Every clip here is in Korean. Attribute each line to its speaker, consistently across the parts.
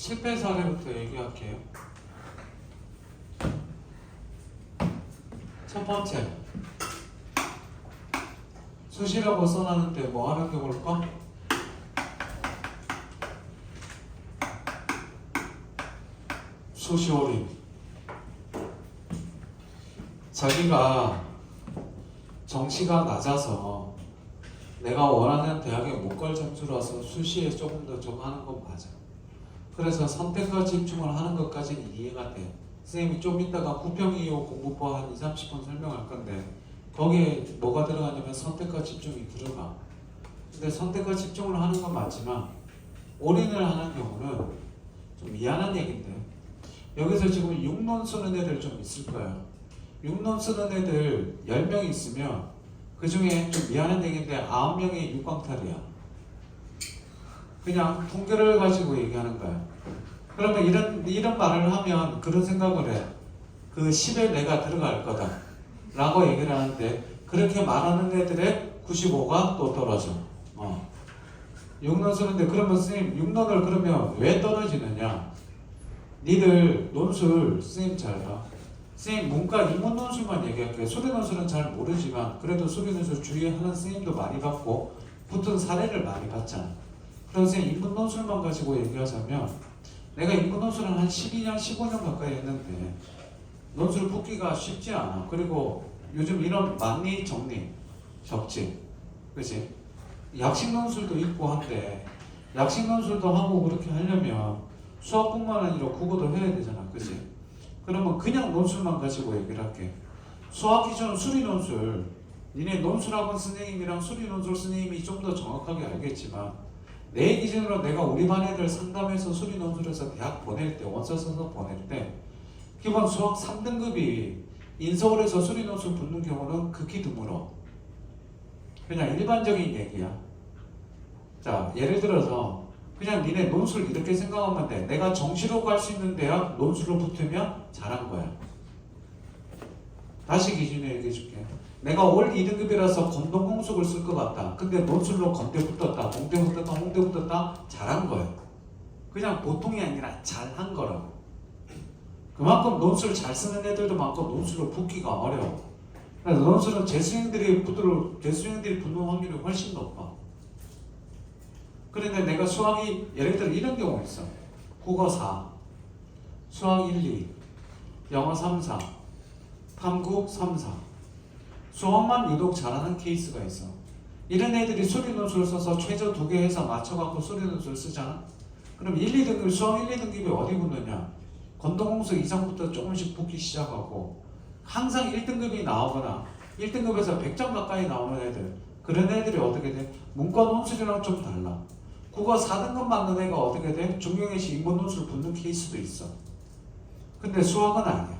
Speaker 1: 실패 사례부터 얘기할게요. 첫 번째, 수시라고 써놨는데 뭐 하는 게 볼까? 수시올인. 자기가 정시가 낮아서 내가 원하는 대학에 못 갈 점수라서 수시에 조금 더 적하는 건 맞아. 그래서 선택과 집중을 하는 것까지는 이해가 돼. 선생님이 좀 이따가 구평이요 공부법 한 20-30분 설명할 건데 거기에 뭐가 들어가냐면 선택과 집중이 들어가. 근데 선택과 집중을 하는 건 맞지만 올인을 하는 경우는 좀 미안한 얘기인데 여기서 지금 6논 쓰는 애들 좀 있을 거야. 6논 쓰는 애들 10명 있으면 그 중에 좀 미안한 얘기인데 9명이 6광탈이야. 그냥 통계를 가지고 얘기하는 거야. 그러면 이런 말을 하면 그런 생각을 해. 그 10에 내가 들어갈 거다 라고 얘기를 하는데 그렇게 말하는 애들의 95가 또 떨어져. 6논 쓰는데 그러면 선생님 6논을 그러면 왜 떨어지느냐? 니들 논술 선생님 잘 봐. 선생님 문과 인문 논술만 얘기할게요. 수리 논술은 잘 모르지만 그래도 수리 논술 주의하는 선생님도 많이 봤고 붙은 사례를 많이 봤잖아. 그럼 선생님 인문 논술만 가지고 얘기하자면 내가 인문 논술은 한 12년, 15년 가까이 했는데 논술 붙기가 쉽지 않아. 그리고 요즘 이런 만리, 정리 적지. 그치? 약식 논술도 있고 한데 약식 논술도 하고 그렇게 하려면 수학뿐만 아니라 국어도 해야 되잖아. 그치? 그러면 그냥 논술만 가지고 얘기를 할게. 수학 기준 수리 논술, 니네 논술학원 선생님이랑 수리 논술 선생님이 좀 더 정확하게 알겠지만 내 기준으로 내가 우리 반 애들 상담해서 수리 논술에서 대학 보낼 때, 원서 써서 보낼 때 기본 수학 3등급이 인서울에서 수리 논술 붙는 경우는 극히 드물어. 그냥 일반적인 얘기야. 자, 예를 들어서 그냥 니네 논술 이렇게 생각하면 돼. 내가 정시로 갈 수 있는 대학 논술로 붙으면 잘한 거야. 다시 기준을 얘기해 줄게. 내가 올 2등급이라서 건동공숙을 쓸 것 같다. 근데 논술로 건대 붙었다, 공대 붙었다, 홍대 붙었다. 잘한 거야. 그냥 보통이 아니라 잘한 거라고. 그만큼 논술 잘 쓰는 애들도 많고 논술로 붙기가 어려워. 그래서 논술은 재수생들이 붙는 확률이 훨씬 높아. 그런데 내가 수학이 예를 들어 이런 경우 있어. 국어 4, 수학 1, 2, 영어 3, 4, 탐구 3, 4. 수학만 유독 잘하는 케이스가 있어. 이런 애들이 수리 논술 써서 최저 2개 해서 맞춰갖고 수리 논술 쓰잖아. 그럼 1, 2등급, 수학 1, 2등급이 어디 붙느냐? 건동공수 이상부터 조금씩 붙기 시작하고 항상 1등급이 나오거나 1등급에서 100점 가까이 나오는 애들, 그런 애들이 어떻게 돼? 문과 논술이랑 좀 달라. 국어 4등급 맞는 애가 어떻게 돼? 중경외시 인문 논술 붙는 케이스도 있어. 근데 수학은 아니야.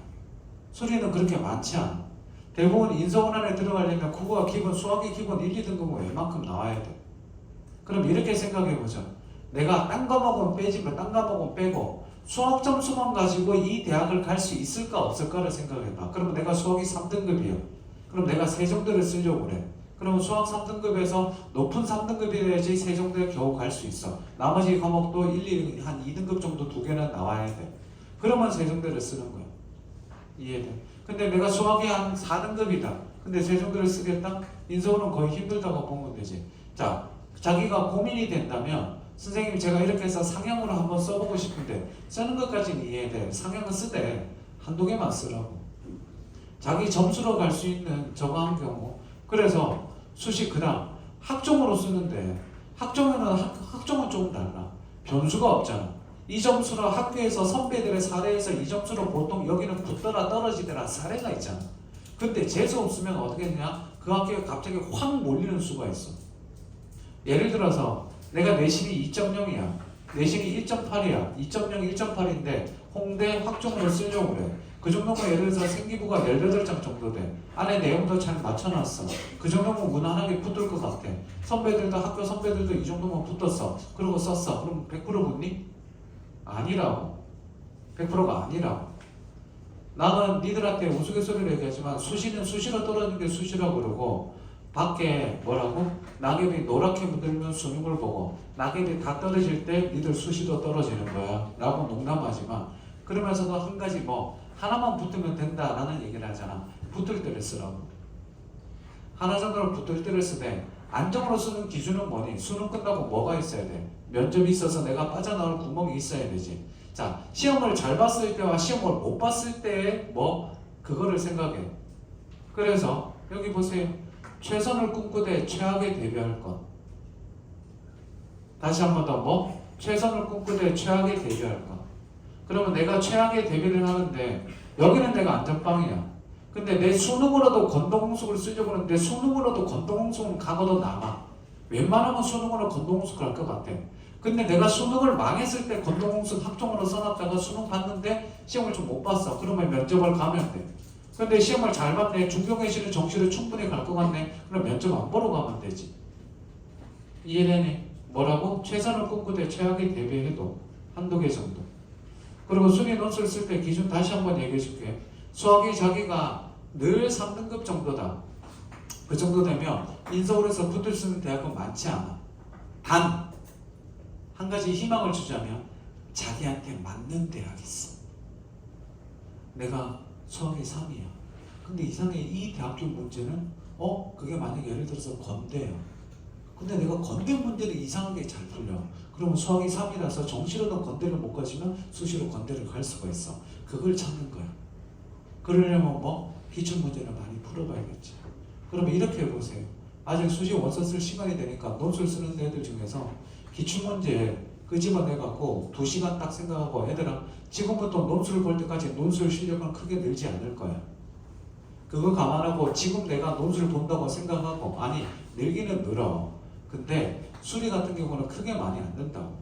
Speaker 1: 수리는 그렇게 많지 않아. 대부분 인서울 안에 들어가려면 국어가 기본, 수학이 기본 1, 2등급은 웬만큼 나와야 돼. 그럼 이렇게 생각해보자. 내가 딴 과목은 빼지만 딴 과목은 빼고 수학 점수만 가지고 이 대학을 갈 수 있을까 없을까를 생각해봐. 그러면 내가 수학이 3등급이야. 그럼 내가 세종대를 쓰려고 그래. 그러면 수학 3등급에서 높은 3등급이어야지 세종대에 겨우 갈 수 있어. 나머지 과목도 1, 2, 한 2등급 정도 2개는 나와야 돼. 그러면 세종대를 쓰는 거야. 이해돼? 근데 내가 수학이 한 4등급이다. 근데 세종대를 쓰겠다? 인서울은 거의 힘들다고 보면 되지. 자, 자기가 고민이 된다면 선생님 제가 이렇게 해서 상향으로 한번 써보고 싶은데 쓰는 것까지는 이해돼. 상향은 쓰되 한두 개만 쓰라고. 자기 점수로 갈 수 있는 저거 한 경우. 그래서 수시 그다음 학종으로 쓰는데 학종은 조금 달라. 변수가 없잖아. 이 점수로 학교에서 선배들의 사례에서 이 점수로 보통 여기는 붙더라 떨어지더라 사례가 있잖아. 근데 재수 없으면 어떻게 했냐? 그 학교에 갑자기 확 몰리는 수가 있어. 예를 들어서 내가 내신이 2.0이야. 내신이 1.8이야. 2.0, 1.8인데 홍대 학종으로 쓰려고 그래. 그 정도면 예를 들어서 생기부가 18장 정도 돼. 안에 내용도 잘 맞춰놨어. 그 정도면 무난하게 붙을 것 같아. 선배들도 학교 선배들도 이 정도면 붙었어. 그러고 썼어. 그럼 100% 붙니? 아니라고. 100%가 아니라고. 나는 니들한테 우스갯소리로 얘기하지만 수시는 수시로 떨어지는 게 수시라고 그러고 밖에 뭐라고? 낙엽이 노랗게 물들면 수능을 보고 낙엽이 다 떨어질 때 니들 수시도 떨어지는 거야 라고 농담하지만 그러면서도 한 가지 뭐 하나만 붙으면 된다라는 얘기를 하잖아. 붙을 때를 쓰라고. 하나 정도로 붙을 때를 쓰되 안정으로 쓰는 기준은 뭐니? 수능 끝나고 뭐가 있어야 돼? 면접이 있어서 내가 빠져나올 구멍이 있어야 되지. 자, 시험을 잘 봤을 때와 시험을 못 봤을 때의 뭐 그거를 생각해. 그래서 여기 보세요. 최선을 꿈꾸되 최악에 대비할 것. 다시 한 번 더 뭐? 최선을 꿈꾸되 최악에 대비할 것. 그러면 내가 최악에 대비를 하는데 여기는 내가 안전빵이야. 근데 내 수능으로도 건동홍숙을 쓰려고 하는데 수능으로도 건동홍숙은 강어도 남아. 웬만하면 수능으로 건동홍숙을 할 것 같아. 근데 내가 수능을 망했을 때 건동홍숙 학종으로 써놨다가 수능 봤는데 시험을 좀 못 봤어. 그러면 면접을 가면 돼. 근데 시험을 잘 봤네. 중경외시는 정시를 충분히 갈 것 같네. 그럼 면접 안 보러 가면 되지. 이해되니? 뭐라고? 최선을 꿈꾸되 최악에 대비해도 한두 개 정도. 그리고 수리 논술 쓸 때 기준 다시 한번 얘기해 줄게. 수학이 자기가 늘 3등급 정도다. 그 정도 되면 인서울에서 붙을 수 있는 대학은 많지 않아. 단 한 가지 희망을 주자면 자기한테 맞는 대학이 있어. 내가 수학이 3이야. 근데 이상하게 이 대학 중 문제는 그게 만약에 예를 들어서 건대야. 근데 내가 건대 문제를 이상하게 잘 풀려. 그러면 수학이 3이라서 정시로는 건대를 못 가지만 수시로 건대를 갈 수가 있어. 그걸 찾는 거야. 그러려면 뭐 기출문제를 많이 풀어봐야겠지. 그러면 이렇게 해보세요. 아직 수시 원서 쓸 시간이 되니까 논술 쓰는 애들 중에서 기출문제 그 집어내갖고 2시간 딱 생각하고 애들아 지금부터 논술 볼 때까지 논술 실력은 크게 늘지 않을 거야. 그거 감안하고 지금 내가 논술 본다고 생각하고 아니 늘기는 늘어. 근데 수리 같은 경우는 크게 많이 안 는다고.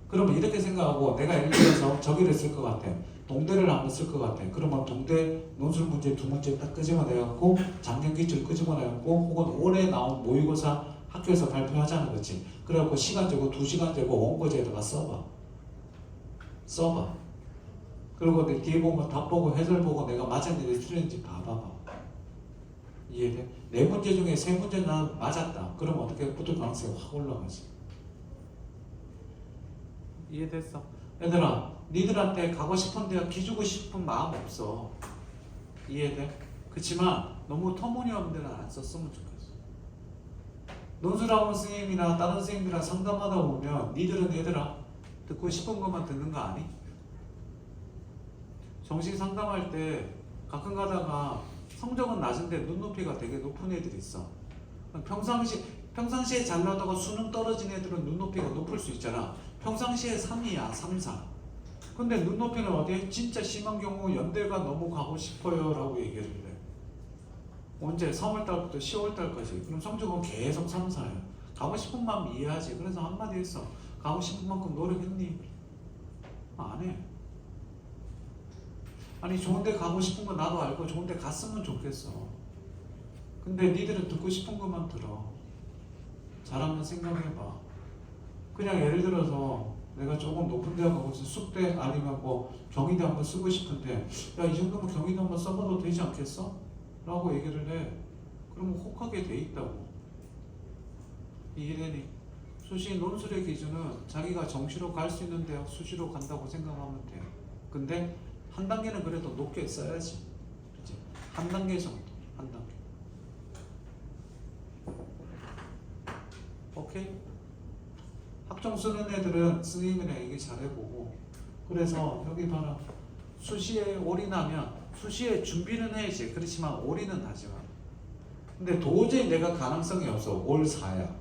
Speaker 1: 그러면 이렇게 생각하고 내가 예를 들어서 저기를 쓸 것 같아. 동대를 한번 쓸 것 같아. 그러면 동대 논술 문제 2문제 딱 끄집어내갖고 작년 기출 끄집어내갖고 혹은 올해 나온 모의고사 학교에서 발표하자는 거지. 그래갖고 시간 재고 2시간 재고 원고지에다가 써봐. 그리고 내 뒤에 보면 답 보고 해설 보고 내가 맞았는지 틀렸는지 봐봐. 이해돼? 4문제 중에 3문제 난 맞았다. 그럼 어떻게 붙을 가능성이 확 올라가지. 이해됐어? 얘들아 니들한테 가고 싶은 대학 기주고 싶은 마음 없어. 이해돼? 그치만 너무 터무니없는 데는 안 썼으면 좋겠어. 논술학원 선생님이나 다른 선생님이랑 상담하다 보면 니들은 얘들아 듣고 싶은 것만 듣는 거 아니? 정시 상담할 때 가끔 가다가 성적은 낮은데 눈높이가 되게 높은 애들이 있어. 평상시에 잘 나오다가 수능 떨어진 애들은 눈높이가 높을 수 있잖아. 평상시에 3이야 3, 4. 근데 눈높이는 어디? 진짜 심한 경우 연대가 너무 가고 싶어요 라고 얘기를 해. 언제? 3월달부터 10월달까지. 그럼 성적은 계속 3, 4야. 가고 싶은 마음 이해하지. 그래서 한마디 했어. 가고 싶은 만큼 노력했니? 안 해. 아니 좋은데 가고 싶은 거 나도 알고 좋은데 갔으면 좋겠어. 근데 니들은 듣고 싶은 것만 들어. 잘 한번 생각해봐. 그냥 예를 들어서 내가 조금 높은 대학 가고 숙대 아니면 뭐 경희대 한번 쓰고 싶은데 야 이 정도면 경희대 한번 써봐도 되지 않겠어? 라고 얘기를 해. 그러면 혹하게 돼 있다고. 이해되니? 수시 논술의 기준은 자기가 정시로 갈 수 있는 대학 수시로 간다고 생각하면 돼. 근데 한 단계는 그래도 높게 써야지. 그치? 한 단계 정도. 한 단계. 오케이? 학종 쓰는 애들은 선생님이랑 얘기 잘해보고. 그래서 여기 봐라. 수시에 올인하면 수시에 준비는 해야지. 그렇지만 올인은 하지 마. 근데 도저히 내가 가능성이 없어. 올 4야.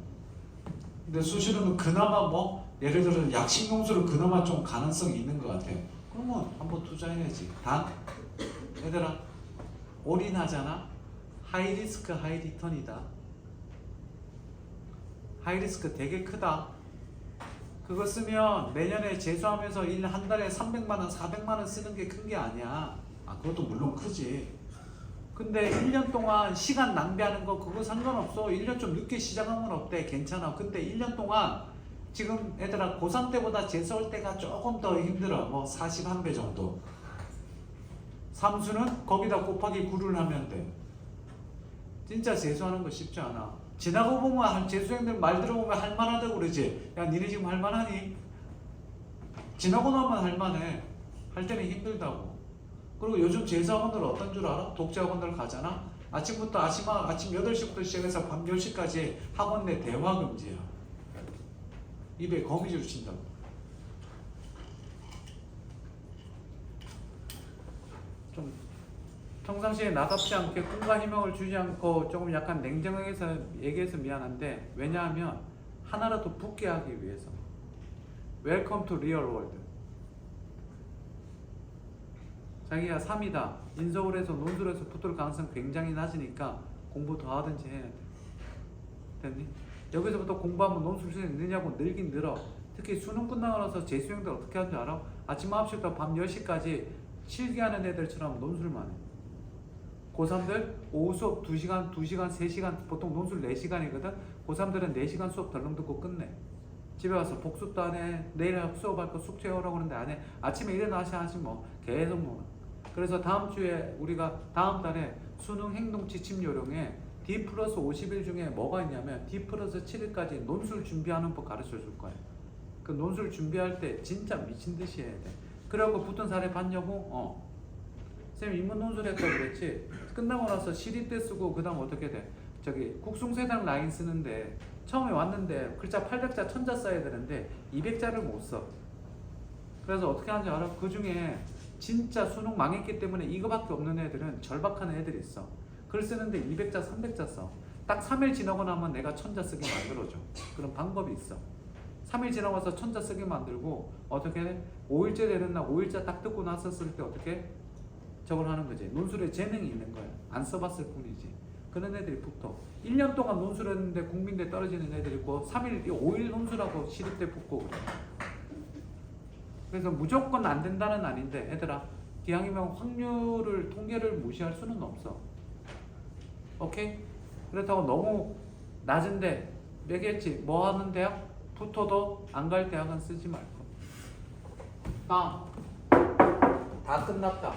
Speaker 1: 근데 수시로는 그나마 뭐 예를 들어 약식 농수를 그나마 좀 가능성이 있는 것 같아. 그러면 한번 투자해야지. 단 얘들아 올인하잖아. 하이 리스크 하이 리턴이다. 하이 리스크 되게 크다. 그거 쓰면 내년에 재수하면서 한 달에 300만원 400만원 쓰는 게 큰 게 아니야. 그것도 물론 크지. 근데 1년 동안 시간 낭비하는 거 그거 상관없어. 1년 좀 늦게 시작하면 어때? 괜찮아. 근데 1년 동안 지금 애들아 고3 때보다 재수할 때가 조금 더 힘들어. 뭐 41배 정도. 삼수는 거기다 곱하기 9를 하면 돼. 진짜 재수하는 거 쉽지 않아. 지나고 보면 재수생들 말 들어보면 할만하다고 그러지. 야 니네 지금 할만하니? 지나고 나면 할만해. 할 때는 힘들다고. 그리고 요즘 재수학원들 어떤 줄 알아? 독재학원들 가잖아. 아침부터 아침 8시부터 시작해서 밤 10시까지 학원 내 대화 금지야. 입에 거미줄 친다고. 좀 평상시에 나답지 않게 꿈과 희망을 주지 않고 조금 약간 냉정하게 얘기해서 미안한데, 왜냐하면 하나라도 붙게 하기 위해서. Welcome to real world. 자기가 3이다. 인서울에서 논술에서 붙을 가능성 굉장히 낮으니까 공부 더 하든지 해야 돼. 됐니? 여기서부터 공부하면 논술 수준이 느냐고 늘긴 늘어. 특히 수능 끝나고 나서 재수생들 어떻게 하는지 알아? 아침 9시부터 밤 10시까지 실기하는 애들처럼 논술만 해. 고3들 오후 수업 2시간, 3시간, 보통 논술 4시간이거든? 고3들은 4시간 수업 덜렁 듣고 끝내. 집에 와서 복습도 안 해. 내일 수업할 거 숙제하라고 그러는데 안 해. 아침에 일어나시 하지 뭐. 계속 뭐. 그래서 다음 주에 우리가 다음 달에 수능 행동 지침 요령에 D 플러스 50일 중에 뭐가 있냐면 D 플러스 7일까지 논술 준비하는 법 가르쳐 줄 거야. 그 논술 준비할 때 진짜 미친 듯이 해야 돼. 그래갖고 붙은 사례 봤냐고? 쌤 인문 논술 했다고 그랬지? 끝나고 나서 시리 때 쓰고 그 다음 어떻게 돼? 저기 국숭세당 라인 쓰는데 처음에 왔는데 글자 800자 1000자 써야 되는데 200자를 못 써. 그래서 어떻게 하는지 알아? 그 중에 진짜 수능 망했기 때문에 이거밖에 없는 애들은 절박한 애들이 있어. 글 쓰는데 200자 300자 써. 딱 3일 지나고 나면 내가 1000자 쓰게 만들어줘. 그런 방법이 있어. 3일 지나고 나서 1000자 쓰게 만들고 어떻게 해? 5일째 되는 날 5일자 딱 듣고 났었을 때 어떻게? 저걸 하는 거지. 논술에 재능이 있는 거야. 안 써봤을 뿐이지. 그런 애들이 붙어. 1년 동안 논술했는데 국민대 떨어지는 애들이 있고 3일, 5일 논술하고 시립대 붙고 그래. 그래서 무조건 안 된다는 아닌데 얘들아, 기왕이면 확률을 통계를 무시할 수는 없어. 오케이? 그렇다고 너무 낮은데 매겠지. 뭐 하는 대학? 붙어도 안 갈 대학은 쓰지 말고. 다 끝났다.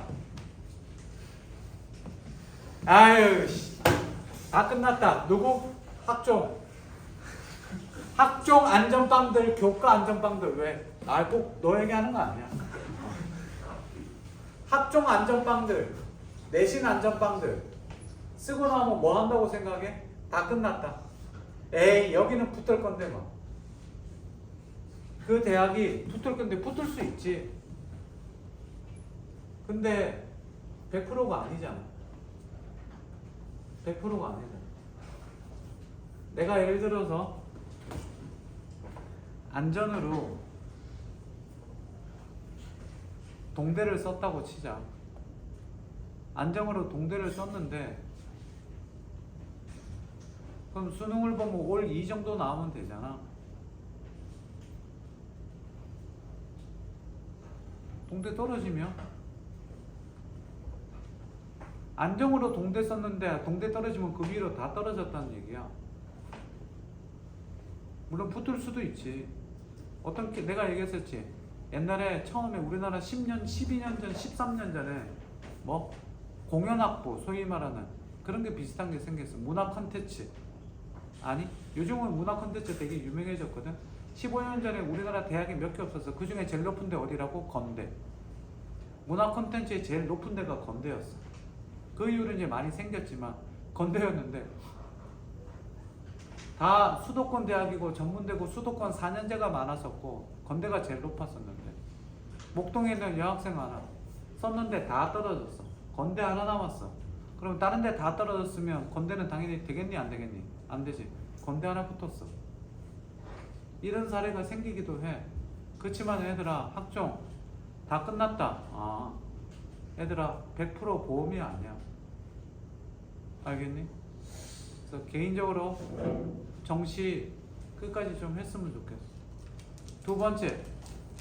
Speaker 1: 아유, 다 끝났다. 누구? 학종. 학종 안전빵들, 교과 안전빵들. 왜? 꼭 너에게 하는 거 아니야. 학종 안전빵들, 내신 안전빵들 쓰고 나면 뭐 한다고 생각해? 다 끝났다. 에이, 여기는 붙을 건데 뭐. 그 대학이 붙을 건데 붙을 수 있지. 근데 100%가 아니잖아. 100%가 아니잖아. 내가 예를 들어서 안전으로 동대를 썼다고 치자. 안정으로 동대를 썼는데 그럼 수능을 보면 올 2 정도 나오면 되잖아. 동대 떨어지면 안정으로 동대 썼는데 동대 떨어지면 그 위로 다 떨어졌다는 얘기야. 물론 붙을 수도 있지. 어떤 게 내가 얘기했었지. 옛날에 처음에 우리나라 10년, 12년 전, 13년 전에 뭐 공연학부 소위 말하는 그런 게 비슷한 게 생겼어. 문화 콘텐츠. 아니 요즘은 문화 콘텐츠 되게 유명해졌거든. 15년 전에 우리나라 대학이 몇 개 없었어. 그 중에 제일 높은 데 어디라고? 건대. 문화 콘텐츠의 제일 높은 데가 건대였어. 그 이후로 이제 많이 생겼지만 건대였는데 다 수도권 대학이고 전문대고 수도권 4년제가 많았었고 건대가 제일 높았었는데 목동에 있는 여학생 하나 썼는데 다 떨어졌어. 건대 하나 남았어. 그럼 다른 데 다 떨어졌으면 건대는 당연히 되겠니 안 되겠니? 안 되지. 건대 하나 붙었어. 이런 사례가 생기기도 해. 그렇지만 얘들아 학종 다 끝났다. 얘들아 100% 보험이 아니야. 알겠니? 그래서 개인적으로 정시 끝까지 좀 했으면 좋겠어. 두 번째,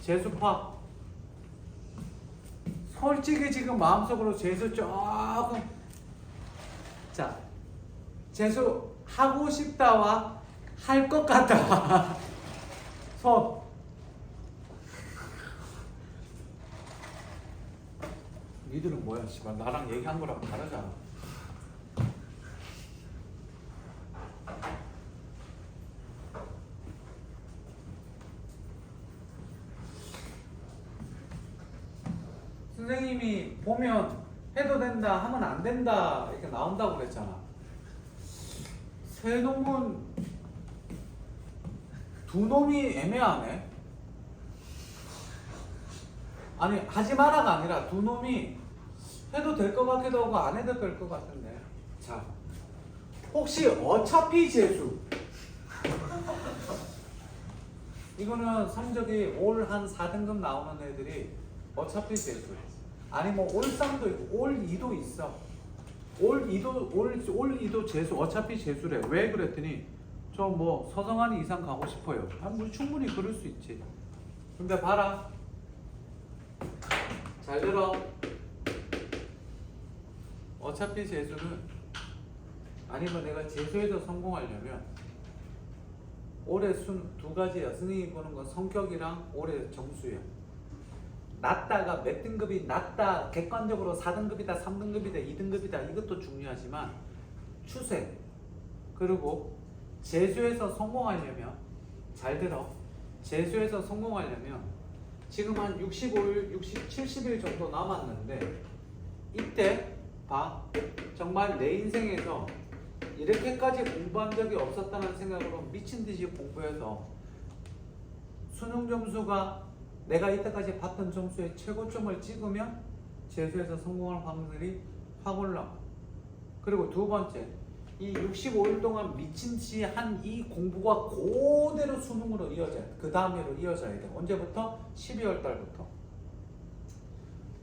Speaker 1: 재수파. 솔직히 지금 마음속으로 재수 조금 자, 재수 하고 싶다와 할 것 같다. 손. 니들은 뭐야, 씨발 나랑 얘기한 거랑 다르잖아. 선생님이 보면 해도 된다 하면 안 된다 이렇게 나온다고 그랬잖아. 세 놈은 두 놈이 애매하네. 아니 하지 마라가 아니라 두 놈이 해도 될 것 같기도 하고 안 해도 될 것 같은데. 자, 혹시 어차피 재수 이거는 성적이 올 한 4등급 나오는 애들이 어차피 재수. 아니 뭐 올 3도 있고 올 2도 있어. 올 2도 재수 어차피 재수래. 왜 그랬더니 저 뭐 서성한 이상 가고 싶어요. 뭐 충분히 그럴 수 있지. 근데 봐라. 잘 들어. 어차피 재수는 아니면 내가 재수에서 성공하려면 올해 순 두 가지야. 선생님이 보는 건 성격이랑 올해 점수야. 낮다가 몇 등급이 낮다 객관적으로 4등급이다 3등급이다 2등급이다 이것도 중요하지만 추세 그리고 재수에서 성공하려면 잘 들어. 재수에서 성공하려면 지금 한 65일 70일 정도 남았는데 이때 봐. 정말 내 인생에서 이렇게까지 공부한 적이 없었다는 생각으로 미친듯이 공부해서 수능 점수가 내가 이때까지 봤던 점수의 최고점을 찍으면 재수에서 성공할 확률이 확 올라가. 그리고 두 번째, 이 65일 동안 미친듯이 한 이 공부가 그대로 수능으로 이어져야 돼. 그 다음으로 이어져야 돼. 언제부터? 12월 달부터.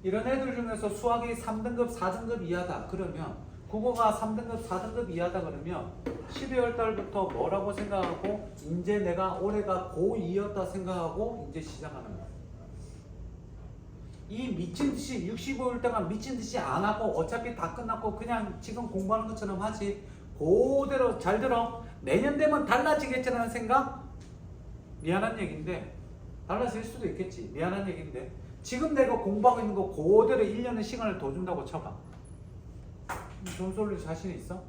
Speaker 1: 이런 애들 중에서 수학이 3등급, 4등급 이하다. 그러면 국어가 3등급, 4등급 이하다. 그러면 12월 달부터 뭐라고 생각하고 이제 내가 올해가 고2였다 생각하고 이제 시작하는 거야. 이 미친듯이 65일 동안 미친듯이 안 하고 어차피 다 끝났고 그냥 지금 공부하는 것처럼 하지. 그대로 잘 들어. 내년 되면 달라지겠지라는 생각? 미안한 얘기인데 달라질 수도 있겠지. 미안한 얘기인데 지금 내가 공부하고 있는 거 그대로 1년의 시간을 더 준다고 쳐봐. 점수 올릴 자신 있어?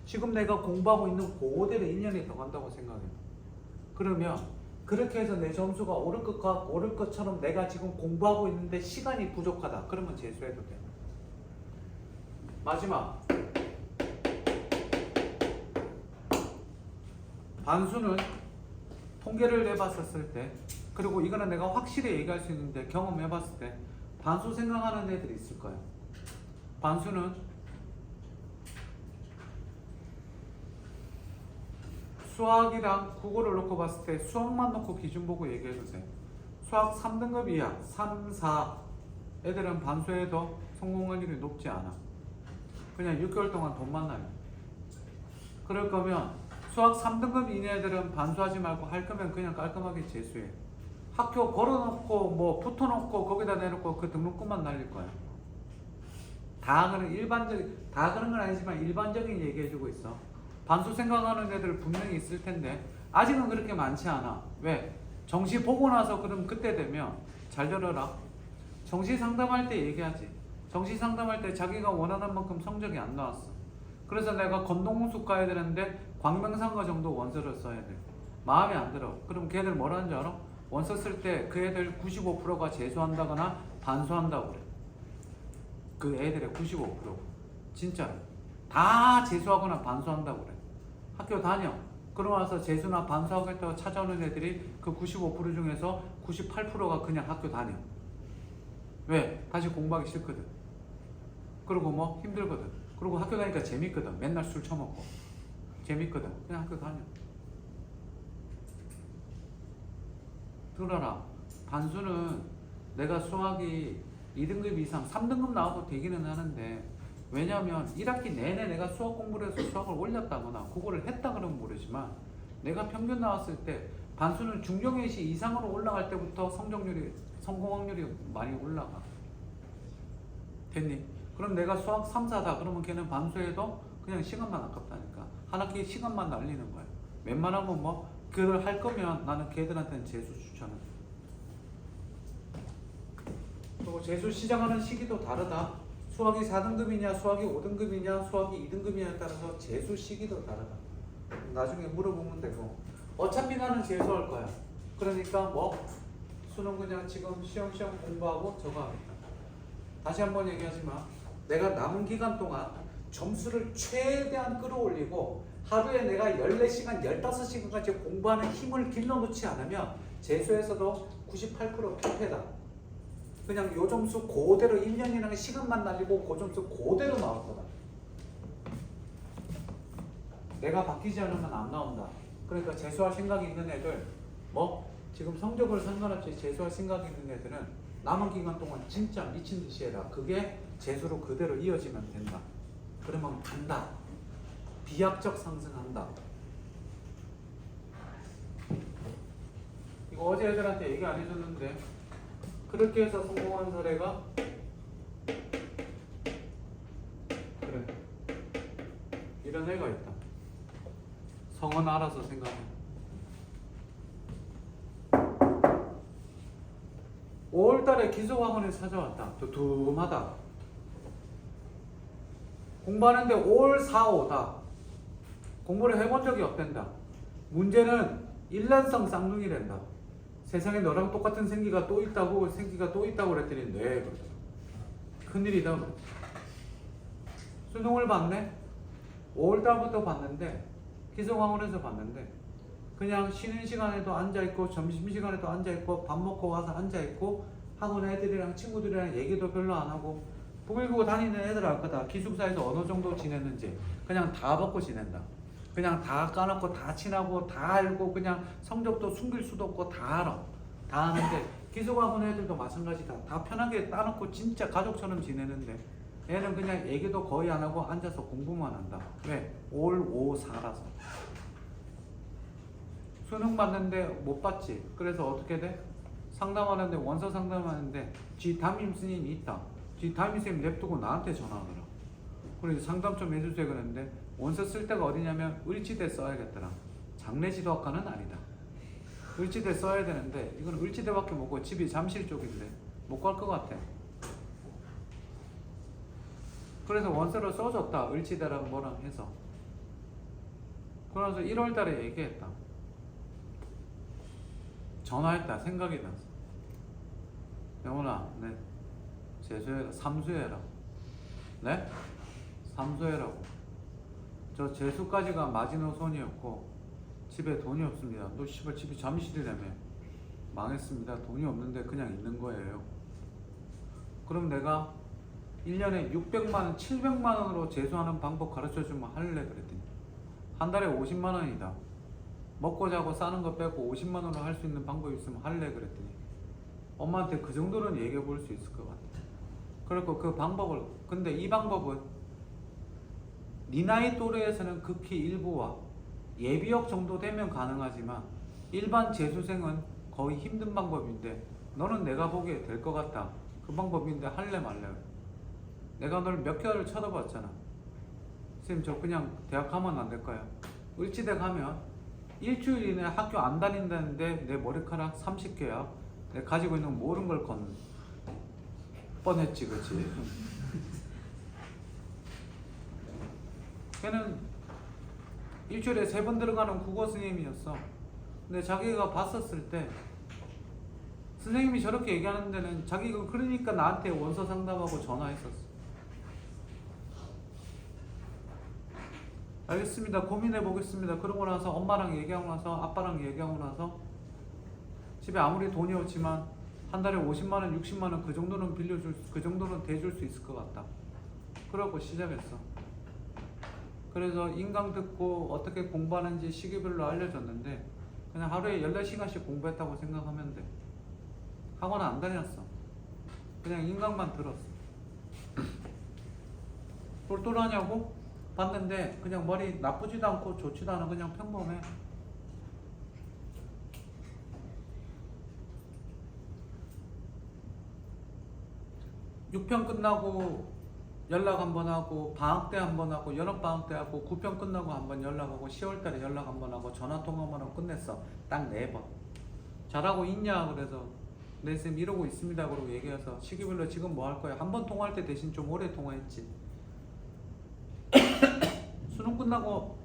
Speaker 1: 지금 내가 공부하고 있는 그대로 1년이 더 간다고 생각해. 그러면 그렇게 해서 내 점수가 오를 것처럼 내가 지금 공부하고 있는데 시간이 부족하다. 그러면 재수해도 돼. 마지막. 반수는 통계를 내봤었을 때 그리고 이거는 내가 확실히 얘기할 수 있는데 경험해봤을 때 반수 생각하는 애들이 있을 거야. 반수는 수학이랑 국어를 놓고 봤을 때 수학만 놓고 기준 보고 얘기해도 돼. 수학 3등급 이하 3, 4 애들은 반수해도 성공 확률이 높지 않아. 그냥 6개월 동안 돈만 나요. 그럴 거면 수학 3등급 이내 애들은 반수하지 말고 할 거면 그냥 깔끔하게 재수해. 학교 걸어놓고 뭐 붙어놓고 거기다 내놓고 그 등록금만 날릴 거야. 다 그런 건 아니지만 일반적인 얘기해주고 있어. 반수 생각하는 애들 분명히 있을 텐데 아직은 그렇게 많지 않아. 왜? 정시 보고 나서 그럼 그때 되면 잘 들어라. 정시 상담할 때 얘기하지. 정시 상담할 때 자기가 원하는 만큼 성적이 안 나왔어. 그래서 내가 건동문수 가야 되는데 광명상가 정도 원서를 써야 돼. 마음에 안 들어. 그럼 걔들 뭐라는 줄 알아? 원서 쓸 때 그 애들 95%가 재수한다거나 반수한다고 그래. 그 애들의 95%. 진짜로. 다 재수하거나 반수한다고 그래. 학교 다녀. 그러고 나서 재수나 반수하겠다고 찾아오는 애들이 그 95% 중에서 98%가 그냥 학교 다녀. 왜? 다시 공부하기 싫거든. 그리고 뭐 힘들거든. 그리고 학교 다니니까 재밌거든. 맨날 술 처먹고. 재밌거든. 그냥 학교 다녀. 들어라. 반수는 내가 수학이 2등급 이상, 3등급 나와도 되기는 하는데 왜냐면 1학기 내내 내가 수학 공부를 해서 수학을 올렸다거나 그거를 했다 그러면 모르지만 내가 평균 나왔을 때 반수는 중경외시 이상으로 올라갈 때부터 성공 확률이 많이 올라가. 됐니? 그럼 내가 수학 3, 4다 그러면 걔는 반수해도 그냥 시간만 아깝다니까. 한 학기 시간만 날리는 거야. 웬만하면 뭐 그걸 할 거면 나는 걔들한테는 재수 추천해. 그리고 재수 시작하는 시기도 다르다. 수학이 4등급이냐 수학이 5등급이냐 수학이 2등급이냐에 따라서 재수 시기도 다르다. 나중에 물어보면 되고 어차피 나는 재수할 거야. 그러니까 뭐 수능 그냥 지금 시험시험 공부하고 저거 하겠다. 다시 한번 얘기하지만 내가 남은 기간 동안 점수를 최대한 끌어올리고 하루에 내가 14시간, 15시간까지 공부하는 힘을 길러놓지 않으면 재수에서도 98% 패배다. 그냥 요 점수 그대로 1년이라는 시간만 날리고 그 점수 그대로 나올 거다. 내가 바뀌지 않으면 안 나온다. 그러니까 재수할 생각이 있는 애들 뭐 지금 성적을 상관없이 재수할 생각이 있는 애들은 남은 기간 동안 진짜 미친 듯이 해라. 그게 재수로 그대로 이어지면 된다. 그러면 간다. 비약적 상승한다. 이거 어제 애들한테 얘기 안 해줬는데 그렇게 해서 성공한 사례가 그래 이런 애가 있다. 성은 알아서 생각해. 5월달에 기숙학원에 찾아왔다. 두툼하다. 공부하는데 5월 4, 5다. 공부를 해본 적이 없댄다. 문제는 일란성 쌍둥이란다. 세상에 너랑 똑같은 생기가 또 있다고 그랬더니 네 그러더라. 큰일이다. 수능을 봤네. 5월달부터 봤는데 기숙학원에서 봤는데 그냥 쉬는 시간에도 앉아있고 점심시간에도 앉아있고 밥 먹고 와서 앉아있고 학원 애들이랑 친구들이랑 얘기도 별로 안 하고 보글보글 다니는 애들 알 거다. 기숙사에서 어느 정도 지냈는지 그냥 다 벗고 지낸다. 그냥 다 까놓고 다 친하고 다 알고 그냥 성적도 숨길 수도 없고 다 알아. 다 아는데 기숙학원 애들도 마찬가지다. 다 편하게 따놓고 진짜 가족처럼 지내는데 얘는 그냥 얘기도 거의 안 하고 앉아서 공부만 한다. 왜? 5월 5, 4라서. 수능 봤는데 못 봤지. 그래서 어떻게 돼? 상담하는데 원서 상담하는데 지 담임 스님이 있다. 지 담임 스님 냅두고 나한테 전화하더라. 그래서 상담 좀 해주세요 그랬는데 원서 쓸 데가 어디냐면 을지대 써야겠더라. 장례지도학과는 아니다. 을지대 써야 되는데 이건 을지대밖에 못고 집이 잠실 쪽인데 못 갈 것 같아. 그래서 원서를 써줬다. 을지대랑 뭐랑 해서. 그래서 1월달에 얘기했다. 전화했다. 생각이 났어. 영훈아, 네 재수해라. 삼수해라. 네? 삼수해라고. 저 재수까지가 마지노선이었고 집에 돈이 없습니다. 너 씨발 집이 잠실이라며. 망했습니다. 돈이 없는데 그냥 있는 거예요. 그럼 내가 1년에 600만원, 700만원으로 재수하는 방법 가르쳐주면 할래? 그랬더니 한 달에 50만원이다. 먹고 자고 싸는 거 빼고 50만원으로 할 수 있는 방법이 있으면 할래? 그랬더니 엄마한테 그 정도는 얘기해 볼 수 있을 것 같아. 그리고 그 방법을, 근데 이 방법은 네 나이 또래에서는 극히 일부와 예비역 정도 되면 가능하지만 일반 재수생은 거의 힘든 방법인데 너는 내가 보기에 될 것 같다. 그 방법인데 할래 말래? 내가 널 몇 개월을 쳐다봤잖아. 선생님 저 그냥 대학 가면 안 될까요? 을지대 가면 일주일 이내 학교 안 다닌다는데 내 머리카락 30개야. 내가 가지고 있는 모든 걸 건 뻔했지, 그치? 걔는 일주일에 3번 들어가는 국어 선생님이었어. 근데 자기가 봤었을 때 선생님이 저렇게 얘기하는 데는 자기가 그러니까 나한테 원서 상담하고 전화했었어. 알겠습니다. 고민해 보겠습니다. 그러고 나서 엄마랑 얘기하고 나서 아빠랑 얘기하고 나서 집에 아무리 돈이 없지만 한 달에 50만원, 60만원 그 정도는 빌려줄, 그 정도는 대줄 수 있을 것 같다. 그러고 시작했어. 그래서 인강 듣고 어떻게 공부하는지 시기별로 알려줬는데 그냥 하루에 14시간씩 공부했다고 생각하면 돼. 학원 안 다녔어. 그냥 인강만 들었어. 똘똘하냐고? 봤는데 그냥 머리 나쁘지도 않고 좋지도 않아. 그냥 평범해. (6편) 끝나고 연락 한번 하고 방학 때 한번 하고 여름 방학 때 하고 9편 끝나고 한번 연락하고 10월달에 연락 한번 하고 전화통화만 하고 끝냈어. 딱 4번. 잘하고 있냐? 그래서 네 쌤 이러고 있습니다. 그러고 얘기해서 시기별로 지금 뭐 할 거야? 한 번 통화할 때 대신 좀 오래 통화했지. 수능 끝나고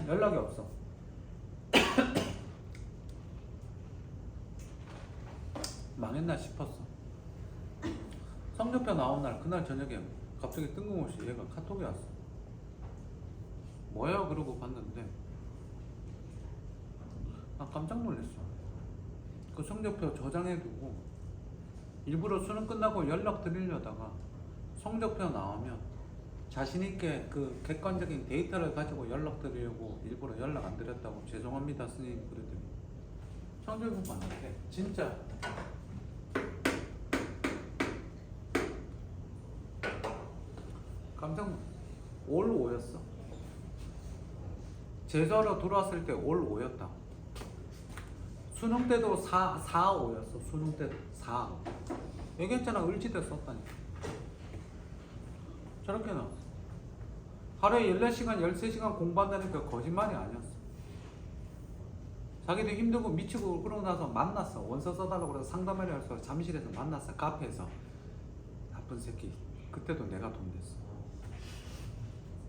Speaker 1: 연락이 없어.
Speaker 2: 망했나 싶었어. 성적표 나온 날 그날 저녁에 갑자기 뜬금없이 얘가 카톡이 왔어. 뭐야? 그러고 봤는데 나 깜짝 놀랐어. 그 성적표 저장해두고 일부러 수능 끝나고 연락 드리려다가 성적표 나오면 자신있게 그 객관적인 데이터를 가지고 연락 드리려고 일부러 연락 안 드렸다고 죄송합니다 스님 그러더니 성적표 봤는데 진짜 깜짝 놀랐어. 올 5였어. 재수하러 들어왔을 때 올 5였다. 수능 때도 4, 5였어. 수능 때도 4. 얘기했잖아. 을지대 썼다니까. 저렇게 나왔어. 하루에 14시간, 13시간 공부한다니까 거짓말이 아니었어. 자기도 힘들고 미치고 그러고 나서 만났어. 원서 써달라고 그래서 상담하려 해서 잠실에서 만났어. 카페에서. 나쁜 새끼. 그때도 내가 돈 냈어.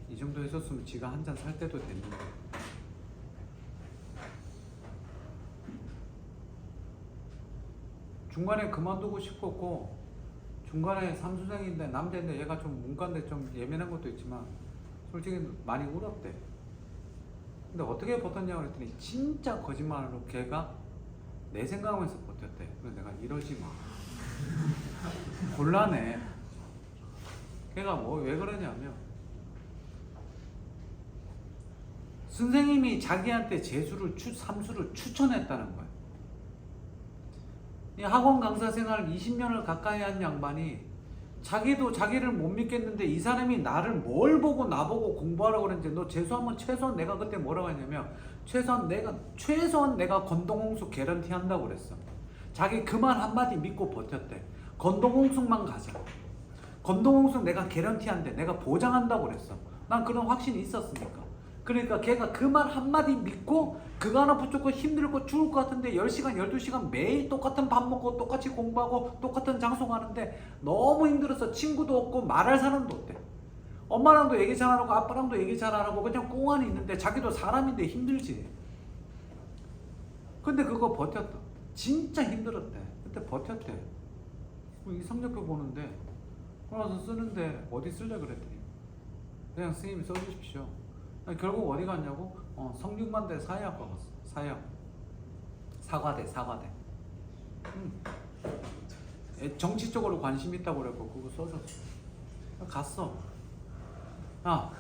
Speaker 2: 이 정도 했었으면 지가 한 잔 살 때도 됐는데. 중간에 그만두고 싶었고 중간에 삼수생인데 남자인데 얘가 좀 문과인데 좀 예민한 것도 있지만 솔직히 많이 울었대. 근데 어떻게 버텼냐고 그랬더니 진짜 거짓말로 걔가 내 생각하면서 버텼대. 그래서 내가 이러지 마. 곤란해. 걔가 뭐 왜 그러냐면 선생님이 자기한테 재수를 삼수를 추천했다는 거야. 이 학원 강사 생활 20년을 가까이 한 양반이 자기도 자기를 못 믿겠는데 이 사람이 나를 뭘 보고 나보고 공부하라고 그랬는지 너 재수하면 최소한 내가 그때 뭐라고 했냐면 최소한 내가 건동홍수 개런티 한다고 그랬어. 자기 그 말 한마디 믿고 버텼대. 건동홍수만 가자. 건동홍수 내가 개런티 한대. 내가 보장한다고 그랬어. 난 그런 확신이 있었으니까. 그러니까 걔가 그 말 한마디 믿고 그거 하나 붙잡고 힘들고 죽을 것 같은데 10시간 12시간 매일 똑같은 밥 먹고 똑같이 공부하고 똑같은 장소 가는데 너무 힘들어서 친구도 없고 말할 사람도 없대. 엄마랑도 얘기 잘 안 하고 아빠랑도 얘기 잘 안 하고 그냥 꽁안이 있는데 자기도 사람인데 힘들지. 근데 그거 버텼다. 진짜 힘들었대. 그때 버텼대. 이 성적표 보는데 그러나서 쓰는데 어디 쓸래 그랬더니 그냥 스님이 써주십시오. 결국 어디 갔냐고? 성균관대 사회학과 갔어. 사회학. 사과대. 정치 쪽으로 관심 있다고 그랬고 그거 써줬어. 갔어. 야,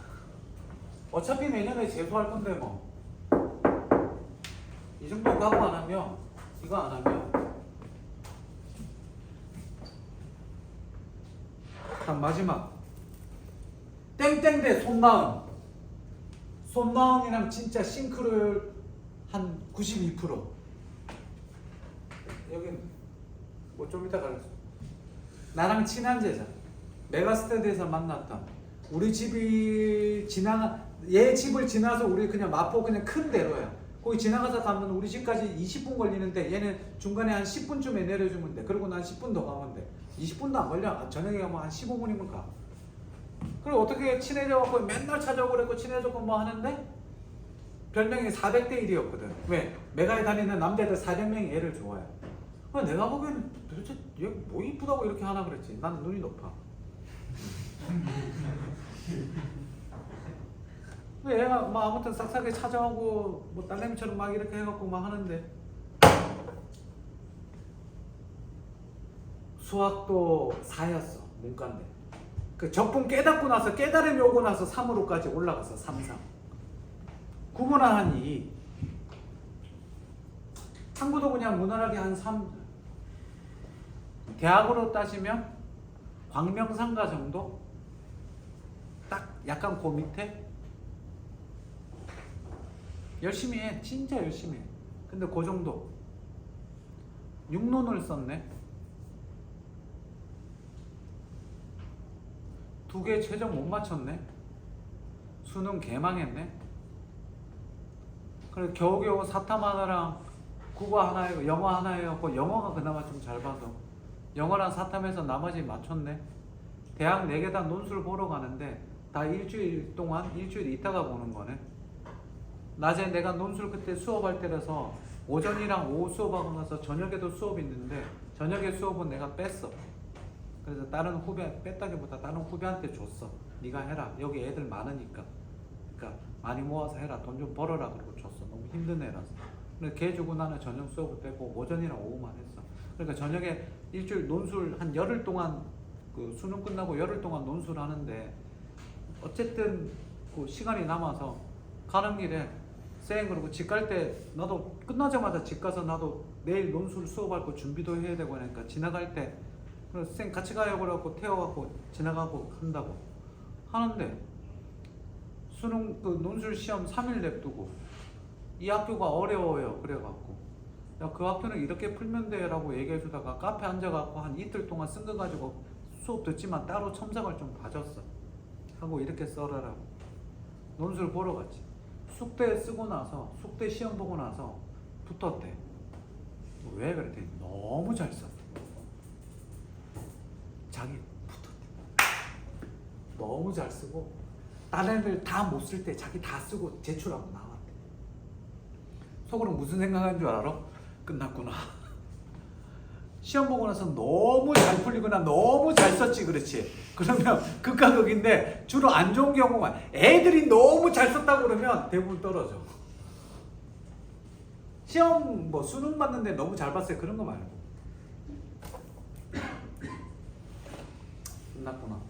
Speaker 2: 어차피 내년에 재수할 건데 뭐. 이 정도 가고 안 하면 이거 안 하면 딱 마지막 땡땡대 손나은이랑 진짜 싱크로율 한 92%. 여긴 뭐 좀 이따 가르쳐. 나랑 친한 제자 메가스테디에서 만났던 우리 집이 얘 집을 지나서 우리 그냥 마포 그냥 큰 대로야. 거기 지나가서 가면 우리 집까지 20분 걸리는데 얘는 중간에 한 10분쯤에 내려주면 돼. 그리고 난 10분 더 가면 돼. 20분도 안 걸려. 저녁에 가면 한 15분이면 가. 그리고 어떻게 친해져갖고 맨날 찾아오고 그랬고 친해졌고 뭐 하는데 별명이 400대 1이었거든. 왜? 메가에 다니는 남자들 400명이 얘를 좋아해. 내가 보기에는 도대체 얘 뭐 이쁘다고 이렇게 하나 그랬지. 난 눈이 높아. 얘가 뭐 아무튼 싹싹하게 찾아오고 뭐 딸내미처럼 막 이렇게 해갖고 막 하는데 수학도 4였어. 문과인데 그 적분 깨닫고 나서 깨달음이 오고 나서 3으로까지 올라가서 3, 3 구분한 2 탐구도 그냥 무난하게 한 3 대학으로 따지면 광명상가 정도? 딱 약간 그 밑에? 열심히 해. 진짜 열심히 해. 근데 그 정도 6논을 썼네. 2개 최종 못 맞췄네. 수능 개망했네. 그래 겨우겨우 사탐 하나랑 국어 하나에 영어 하나에 갖고 영어가 그나마 좀 잘 봐서 영어랑 사탐에서 나머지 맞췄네. 대학 4개 다 논술 보러 가는데 다 일주일 동안 일주일 있다가 보는 거네. 낮에 내가 논술 그때 수업할 때라서 오전이랑 오후 수업하고 나서 저녁에도 수업이 있는데 저녁에 수업은 내가 뺐어. 그래서 다른 후배 뺐다기보다 다른 후배한테 줬어. 네가 해라. 여기 애들 많으니까. 그러니까 많이 모아서 해라. 돈 좀 벌어라. 그러고 줬어. 너무 힘든 애라서. 근데 걔 주고 나는 저녁 수업을 빼고 오전이랑 오후만 했어. 그러니까 저녁에 일주일 논술 한 열흘 동안 그 수능 끝나고 열흘 동안 논술 하는데 어쨌든 그 시간이 남아서 가는 길에 쌩 그러고 집 갈 때 나도 끝나자마자 집 가서 나도 내일 논술 수업할 거 준비도 해야 되고 하니까 지나갈 때 그래서 쌩 같이 가요 그래갖고 태워갖고 지나가고 한다고 하는데 수능 그 논술 시험 3일 냅두고 이 학교가 어려워요 그래갖고 야 그 학교는 이렇게 풀면 돼 라고 얘기해주다가 카페 앉아갖고 한 이틀 동안 쓴 거 가지고 수업 듣지만 따로 첨삭을 좀 봐줬어 하고 이렇게 써라라고 논술 보러 갔지. 숙대 쓰고 나서 숙대 시험 보고 나서 붙었대. 왜 그랬더니 너무 잘 썼어. 자기 붙었대. 너무 잘 쓰고 다른 애들 다 못 쓸 때 자기 다 쓰고 제출하고 나왔대. 속으로 무슨 생각하는 줄 알아? 끝났구나. 시험 보고 나서 너무 잘 풀리거나 너무 잘 썼지 그렇지. 그러면 극과 극인데 주로 안 좋은 경우만 애들이 너무 잘 썼다고 그러면 대부분 떨어져. 시험 뭐 수능 봤는데 너무 잘 봤어요 그런 거 말고. 끝났구나.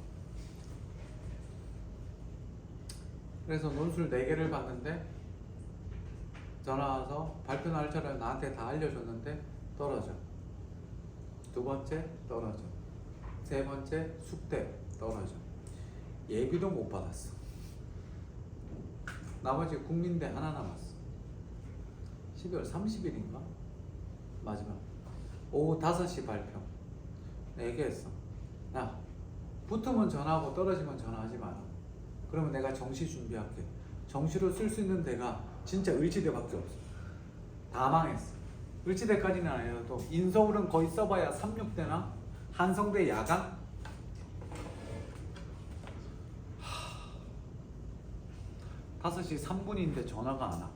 Speaker 2: 그래서 논술 4개를 봤는데 전화 와서 발표 날짜를 나한테 다 알려줬는데 떨어져. 두 번째 떨어져. 세 번째 숙대 떨어져. 예비도 못 받았어. 나머지 국민대 하나 남았어. 12월 30일인가? 마지막 오후 5시 발표. 내가 얘기했어. 야 붙으면 전화하고 떨어지면 전화하지 마라. 그러면 내가 정시 준비할게. 정시로 쓸 수 있는 데가 진짜 의지대밖에 없어. 다 망했어. 을지대까지는 아니어도 인서울은 거의 써봐야 36대나 한성대 야간? 5시 3분인데 전화가 안 와.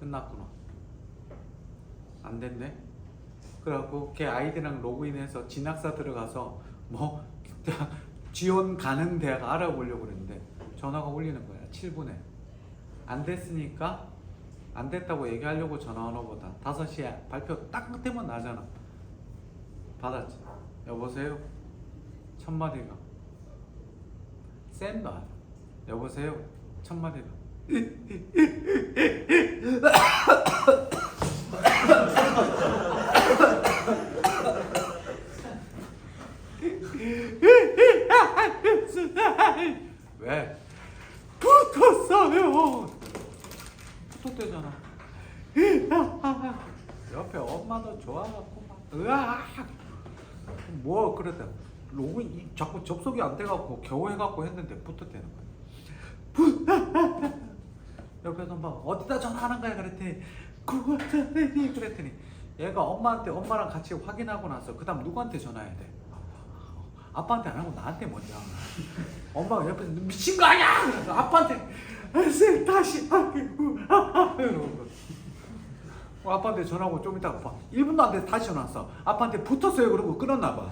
Speaker 2: 끝났구나. 안 됐네. 그래갖고 걔 아이디랑 로그인해서 진학사 들어가서 뭐 지원 가능 대학 알아보려고 그랬는데 전화가 울리는 거야. 7분에. 안 됐으니까 안 됐다고 얘기하려고 전화하나 보다. 5시에 발표 딱 되면 나잖아. 받았지. 여보세요? 첫마디가 쌤도 아니야. 여보세요? 첫마디가 왜? 붙었어요. 붙었대잖아. 옆에 엄마도 좋아갖고 막 으악 뭐 그랬다. 로그인 자꾸 접속이 안 돼갖고 겨우 해갖고 했는데 붙었대는 거야. 옆에서 막 어디다 전화하는 거야 그랬더니 구원자님 그랬더니 얘가 엄마랑 같이 확인하고 나서 그 다음 누구한테 전화해야 돼? 아빠한테 안 하고 나한테 먼저. 엄마가 옆에서 미친 거 아니야? 그래서 아빠한테 쌤 다시 할게요. 아빠한테 전화하고 좀 이따가 봐. 1분도 안 돼서 다시 전화 왔어. 아빠한테 붙었어요 그러고 끊었나 봐.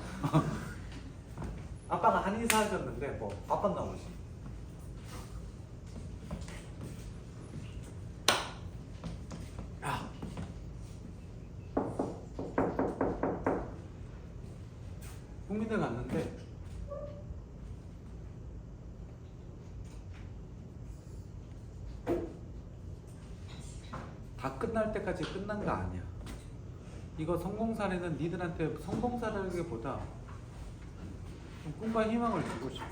Speaker 2: 아빠가 한인사 하셨는데 뭐 바빴나 보지. 야. 국민대 갔는데 다 끝날 때까지 끝난 거 아니야. 이거 성공 사례는 니들한테 성공 사례라기보다 꿈과 희망을 주고 싶어.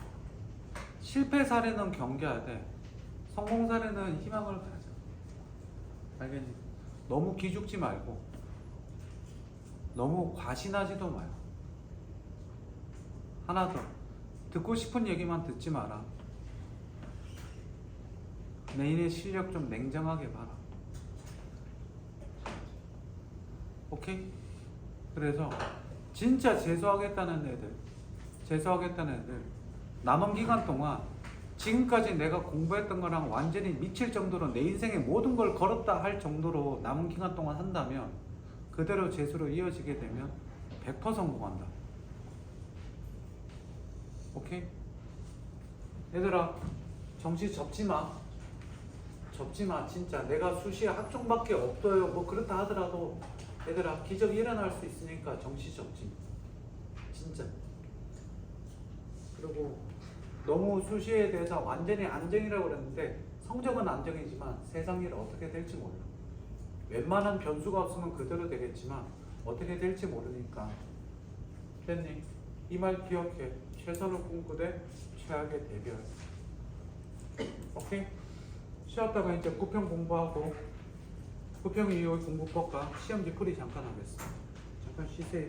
Speaker 2: 실패 사례는 경계하되 성공 사례는 희망을 가져. 알겠니? 너무 기죽지 말고 너무 과신하지도 말고 하나 더 듣고 싶은 얘기만 듣지 마라. 내인의 실력 좀 냉정하게 봐라. 오케이? 그래서 진짜 재수하겠다는 애들 남은 기간 동안 지금까지 내가 공부했던 거랑 완전히 미칠 정도로 내 인생의 모든 걸 걸었다 할 정도로 남은 기간 동안 한다면 그대로 재수로 이어지게 되면 100% 성공한다. 오케이? 얘들아 정신 접지 마. 접지 마. 진짜 내가 수시에 학종밖에 없어요 뭐 그렇다 하더라도 얘들아 기적이 일어날 수 있으니까 정신 접지 마. 진짜. 그리고 너무 수시에 대해서 완전히 안정이라고 그랬는데 성적은 안정이지만 세상 일 어떻게 될지 몰라. 웬만한 변수가 없으면 그대로 되겠지만 어떻게 될지 모르니까. 됐니? 이 말 기억해. 최선을 꿈꾸되 최악의 대비할. 오케이? 쉬었다가 이제 부평 공부하고 부평 이후의 공부법과 시험지 풀이 잠깐 하겠어. 잠깐 쉬세요.